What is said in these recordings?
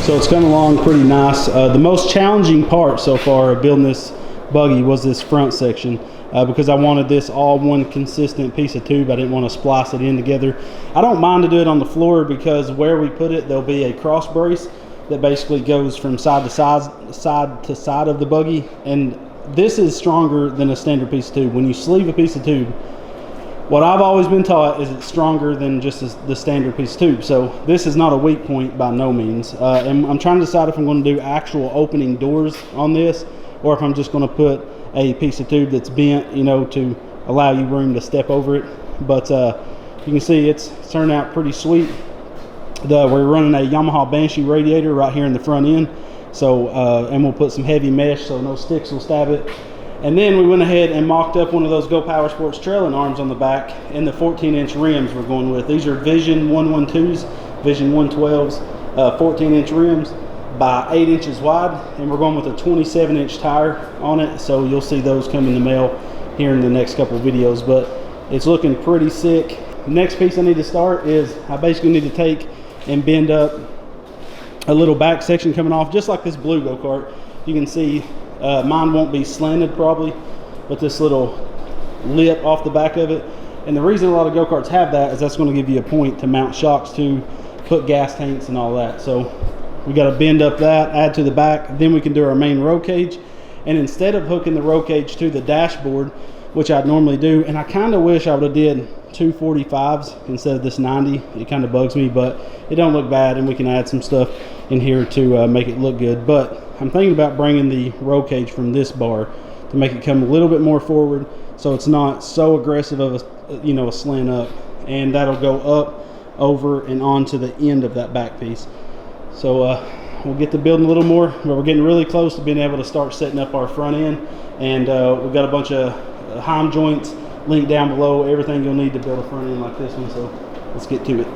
So it's coming along pretty nice. The most challenging part so far of building this buggy was this front section because I wanted this all one consistent piece of tube. I didn't want to splice it in together. I don't mind to do it on the floor because where we put it, there'll be a cross brace that basically goes from side to side of the buggy, and this is stronger than a standard piece of tube. When you sleeve a piece of tube, what I've always been taught is it's stronger than just the standard piece of tube. So this is not a weak point by no means. And I'm trying to decide if I'm going to do actual opening doors on this, or if I'm just going to put a piece of tube that's bent, you know, to allow you room to step over it. But you can see it's turned out pretty sweet. We're running a Yamaha Banshee radiator right here in the front end. So, and we'll put some heavy mesh so no sticks will stab it. And then we went ahead and mocked up one of those Go Power Sports trailing arms on the back, and the 14-inch rims we're going with. These are Vision 112s, Vision 112s, 14-inch rims by 8 inches wide, and we're going with a 27-inch tire on it. So you'll see those come in the mail here in the next couple of videos, but it's looking pretty sick. Next piece I need to start is I basically need to take and bend up a little back section coming off, just like this blue go-kart. You can see mine won't be slanted probably, but this little lip off the back of it. And the reason a lot of go-karts have that is that's going to give you a point to mount shocks to, put gas tanks and all that. So we got to bend up that, add to the back, then we can do our main roll cage. And instead of hooking the roll cage to the dashboard, which I'd normally do, and I kind of wish I would have did 245s instead of this 90. It kind of bugs me, but it don't look bad, and we can add some stuff in here to make it look good. But I'm thinking about bringing the roll cage from this bar to make it come a little bit more forward, so it's not so aggressive of a, you know, a slant up, and that'll go up, over, and onto the end of that back piece. So we'll get to building a little more, but we're getting really close to being able to start setting up our front end, and we've got a bunch of heim joints linked down below, everything you'll need to build a front end like this one. So let's get to it.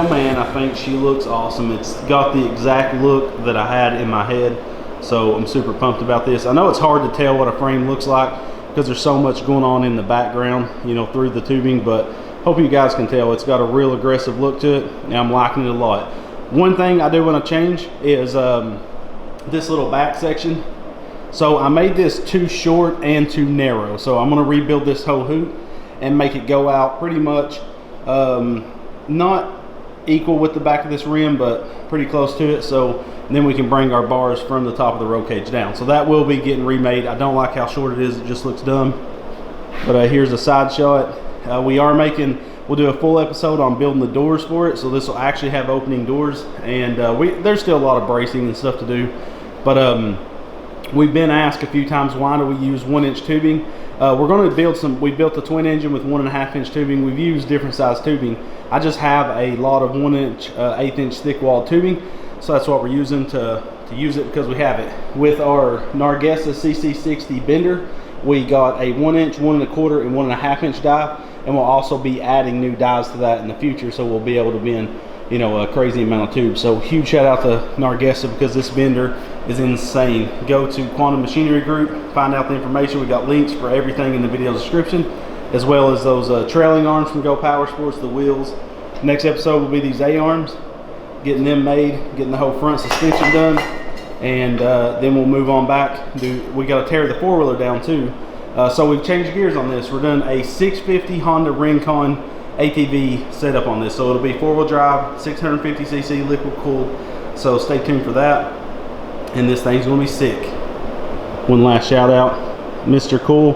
Man, I think she looks awesome. It's got the exact look that I had in my head, so I'm super pumped about this. I know it's hard to tell what a frame looks like because there's so much going on in the background, you know, through the tubing, but hope you guys can tell it's got a real aggressive look to it, and I'm liking it a lot. One thing I do want to change is this little back section. So I made this too short and too narrow, so I'm going to rebuild this whole hoop and make it go out pretty much not equal with the back of this rim, but pretty close to it. So then we can bring our bars from the top of the roll cage down. So that will be getting remade. I don't like how short it is. It just looks dumb. But here's a side shot. We are making we'll do a full episode on building the doors for it. So this will actually have opening doors, and there's still a lot of bracing and stuff to do. But we've been asked a few times, why do we use 1-inch tubing? We're going to build we built a twin engine with 1.5-inch tubing. We've used different size tubing. I just have a lot of 1-inch, 1/8-inch thick wall tubing. So that's what we're using to use it, because we have it. With our Nargessa CC60 bender, we got a 1-inch, 1 1/4, and 1 1/2-inch die. And we'll also be adding new dies to that in the future. So we'll be able to bend, you know, a crazy amount of tubes. So huge shout out to Nargessa, because this bender is insane. Go to Quantum Machinery Group, find out the information. We got links for everything in the video description, as well as those trailing arms from Go Power Sports, the wheels. Next episode will be these A-arms, getting them made, getting the whole front suspension done, and then we'll move on back. We got to tear the four-wheeler down too. So we've changed gears on this. We're doing a 650 Honda Rincon ATV setup on this. So it'll be 4-wheel drive, 650cc liquid cooled. So stay tuned for that. And this thing's gonna be sick. One last shout out, Mr. Cool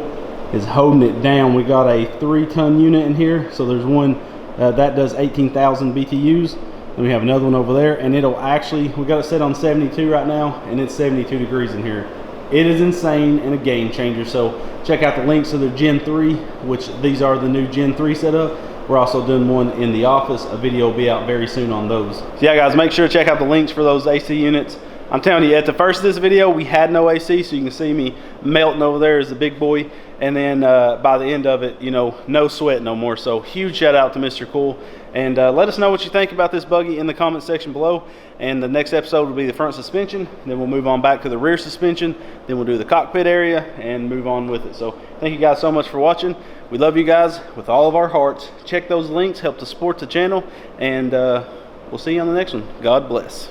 is holding it down. We got a 3-ton unit in here. So there's one that does 18,000 BTUs. And we have another one over there, and it'll actually, we got it set on 72 right now, and it's 72 degrees in here. It is insane and a game changer. So check out the links to the Gen 3, which these are the new Gen 3 setup. We're also doing one in the office. A video will be out very soon on those. So yeah, guys, make sure to check out the links for those AC units. I'm telling you, at the first of this video, we had no AC, so you can see me melting over there as a big boy. And then by the end of it, you know, no sweat no more. So huge shout out to Mr. Cool. And let us know what you think about this buggy in the comment section below. And the next episode will be the front suspension. Then we'll move on back to the rear suspension. Then we'll do the cockpit area and move on with it. So thank you guys so much for watching. We love you guys with all of our hearts. Check those links, help to support the channel. And we'll see you on the next one. God bless.